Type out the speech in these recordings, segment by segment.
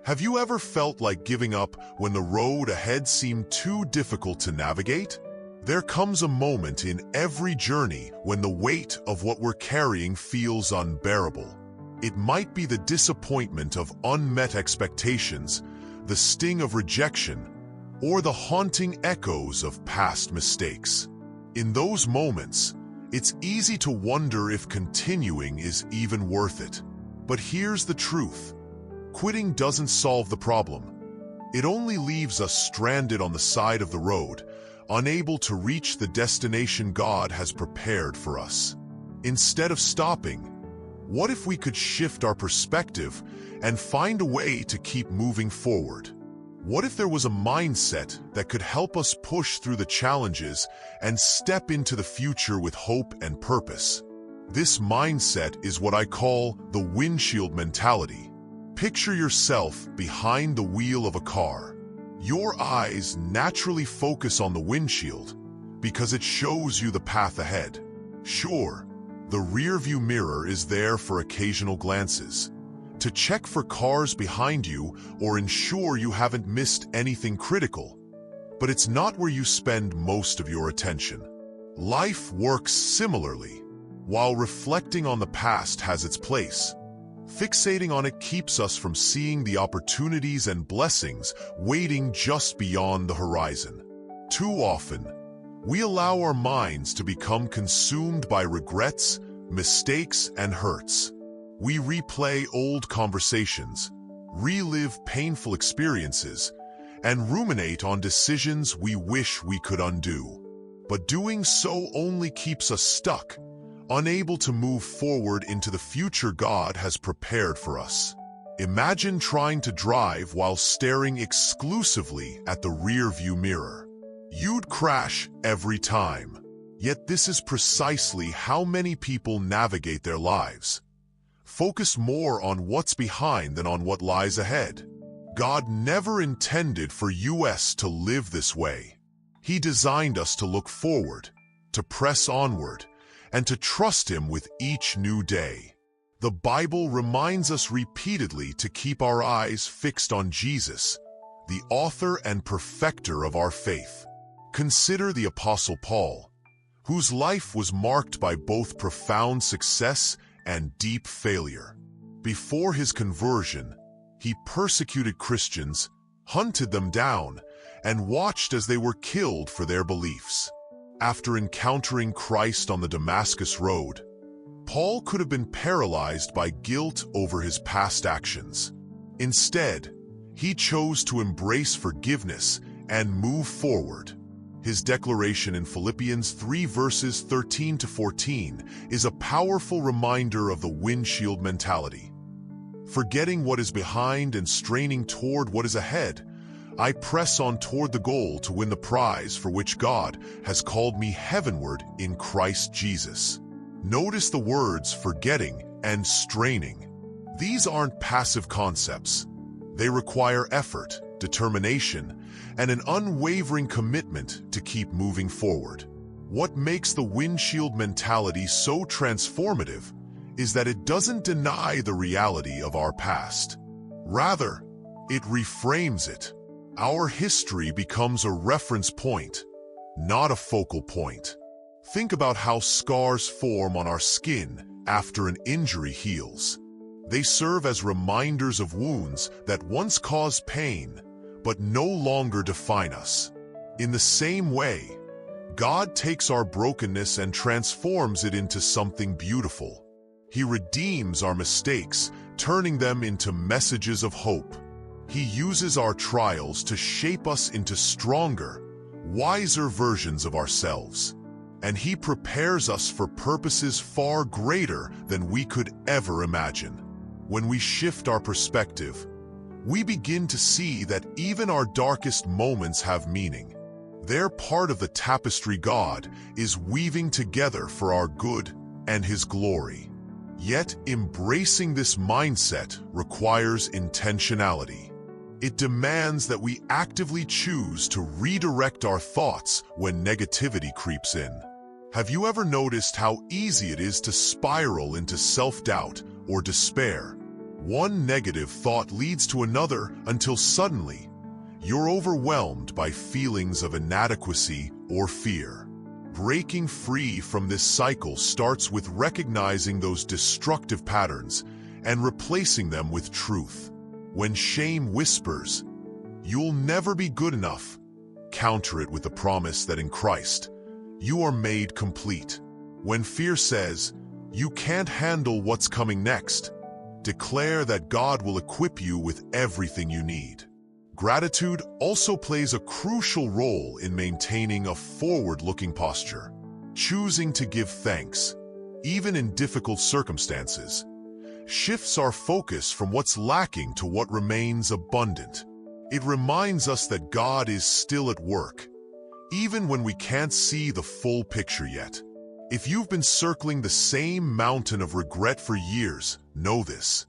Have you ever felt like giving up when the road ahead seemed too difficult to navigate? There comes a moment in every journey when the weight of what we're carrying feels unbearable. It might be the disappointment of unmet expectations, the sting of rejection, or the haunting echoes of past mistakes. In those moments, it's easy to wonder if continuing is even worth it. But here's the truth. Quitting doesn't solve the problem. It only leaves us stranded on the side of the road, unable to reach the destination God has prepared for us. Instead of stopping, what if we could shift our perspective and find a way to keep moving forward? What if there was a mindset that could help us push through the challenges and step into the future with hope and purpose? This mindset is what I call the windshield mentality. Picture yourself behind the wheel of a car. Your eyes naturally focus on the windshield because it shows you the path ahead. Sure, the rearview mirror is there for occasional glances, to check for cars behind you or ensure you haven't missed anything critical. But it's not where you spend most of your attention. Life works similarly. While reflecting on the past has its place, fixating on it keeps us from seeing the opportunities and blessings waiting just beyond the horizon. Too often, we allow our minds to become consumed by regrets, mistakes, and hurts. We replay old conversations, relive painful experiences, and ruminate on decisions we wish we could undo. But doing so only keeps us stuck, unable to move forward into the future God has prepared for us. Imagine trying to drive while staring exclusively at the rearview mirror. You'd crash every time. Yet this is precisely how many people navigate their lives. Focus more on what's behind than on what lies ahead. God never intended for us to live this way. He designed us to look forward, to press onward, and to trust Him with each new day. The Bible reminds us repeatedly to keep our eyes fixed on Jesus, the author and perfecter of our faith. Consider the Apostle Paul, whose life was marked by both profound success and deep failure. Before his conversion, he persecuted Christians, hunted them down, and watched as they were killed for their beliefs. After encountering Christ on the Damascus Road, Paul could have been paralyzed by guilt over his past actions. Instead, he chose to embrace forgiveness and move forward. His declaration in Philippians 3 verses 13 to 14 is a powerful reminder of the windshield mentality. Forgetting what is behind and straining toward what is ahead, I press on toward the goal to win the prize for which God has called me heavenward in Christ Jesus. Notice the words forgetting and straining. These aren't passive concepts. They require effort, determination, and an unwavering commitment to keep moving forward. What makes the windshield mentality so transformative is that it doesn't deny the reality of our past. Rather, it reframes it. Our history becomes a reference point, not a focal point. Think about how scars form on our skin after an injury heals. They serve as reminders of wounds that once caused pain, but no longer define us. In the same way, God takes our brokenness and transforms it into something beautiful. He redeems our mistakes, turning them into messages of hope. He uses our trials to shape us into stronger, wiser versions of ourselves. And He prepares us for purposes far greater than we could ever imagine. When we shift our perspective, we begin to see that even our darkest moments have meaning. They're part of the tapestry God is weaving together for our good and His glory. Yet, embracing this mindset requires intentionality. It demands that we actively choose to redirect our thoughts when negativity creeps in. Have you ever noticed how easy it is to spiral into self-doubt or despair? One negative thought leads to another until suddenly you're overwhelmed by feelings of inadequacy or fear. Breaking free from this cycle starts with recognizing those destructive patterns and replacing them with truth. When shame whispers, "You'll never be good enough," counter it with the promise that in Christ, you are made complete. When fear says, "You can't handle what's coming next," declare that God will equip you with everything you need. Gratitude also plays a crucial role in maintaining a forward-looking posture. Choosing to give thanks, even in difficult circumstances, shifts our focus from what's lacking to what remains abundant. It reminds us that God is still at work, even when we can't see the full picture yet. If you've been circling the same mountain of regret for years, know this: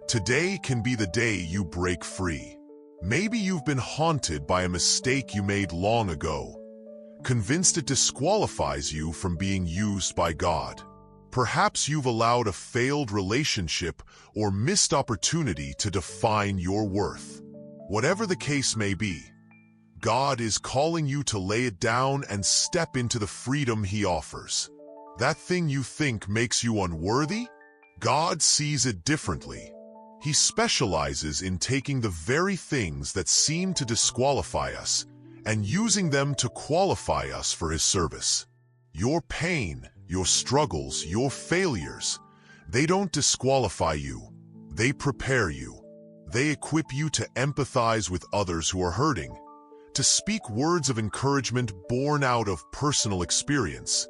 today can be the day you break free. Maybe you've been haunted by a mistake you made long ago, convinced it disqualifies you from being used by God. Perhaps you've allowed a failed relationship or missed opportunity to define your worth. Whatever the case may be, God is calling you to lay it down and step into the freedom He offers. That thing you think makes you unworthy? God sees it differently. He specializes in taking the very things that seem to disqualify us and using them to qualify us for His service. Your pain, your struggles, your failures, they don't disqualify you. They prepare you. They equip you to empathize with others who are hurting, to speak words of encouragement born out of personal experience,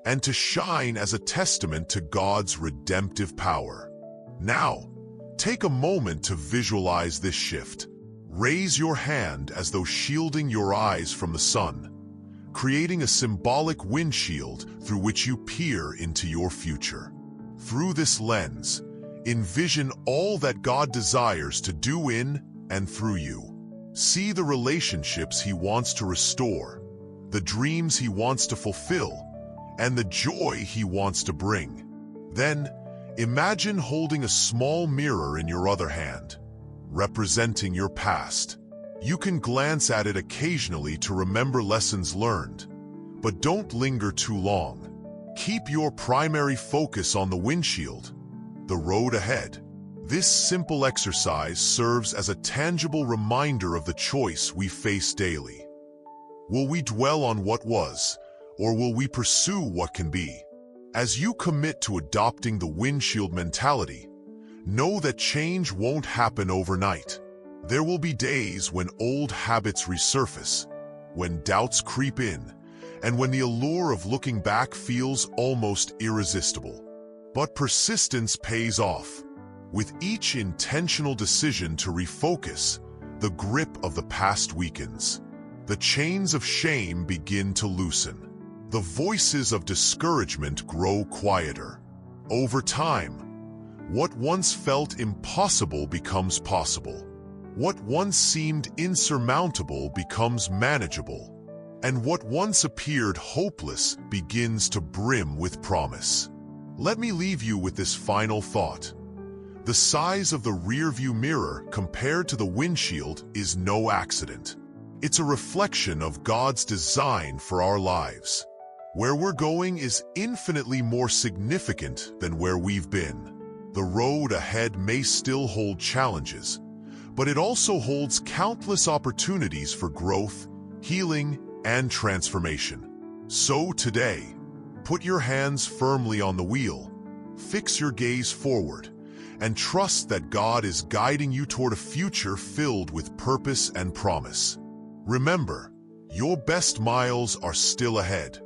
and to shine as a testament to God's redemptive power. Now, take a moment to visualize this shift. Raise your hand as though shielding your eyes from the sun, creating a symbolic windshield through which you peer into your future. Through this lens, envision all that God desires to do in and through you. See the relationships He wants to restore, the dreams He wants to fulfill, and the joy He wants to bring. Then, imagine holding a small mirror in your other hand, representing your past. You can glance at it occasionally to remember lessons learned, but don't linger too long. Keep your primary focus on the windshield, the road ahead. This simple exercise serves as a tangible reminder of the choice we face daily. Will we dwell on what was, or will we pursue what can be? As you commit to adopting the windshield mentality, know that change won't happen overnight. There will be days when old habits resurface, when doubts creep in, and when the allure of looking back feels almost irresistible. But persistence pays off. With each intentional decision to refocus, the grip of the past weakens. The chains of shame begin to loosen. The voices of discouragement grow quieter. Over time, what once felt impossible becomes possible. What once seemed insurmountable becomes manageable. And what once appeared hopeless begins to brim with promise. Let me leave you with this final thought. The size of the rearview mirror compared to the windshield is no accident. It's a reflection of God's design for our lives. Where we're going is infinitely more significant than where we've been. The road ahead may still hold challenges, but it also holds countless opportunities for growth, healing, and transformation. So today, put your hands firmly on the wheel, fix your gaze forward, and trust that God is guiding you toward a future filled with purpose and promise. Remember, your best miles are still ahead.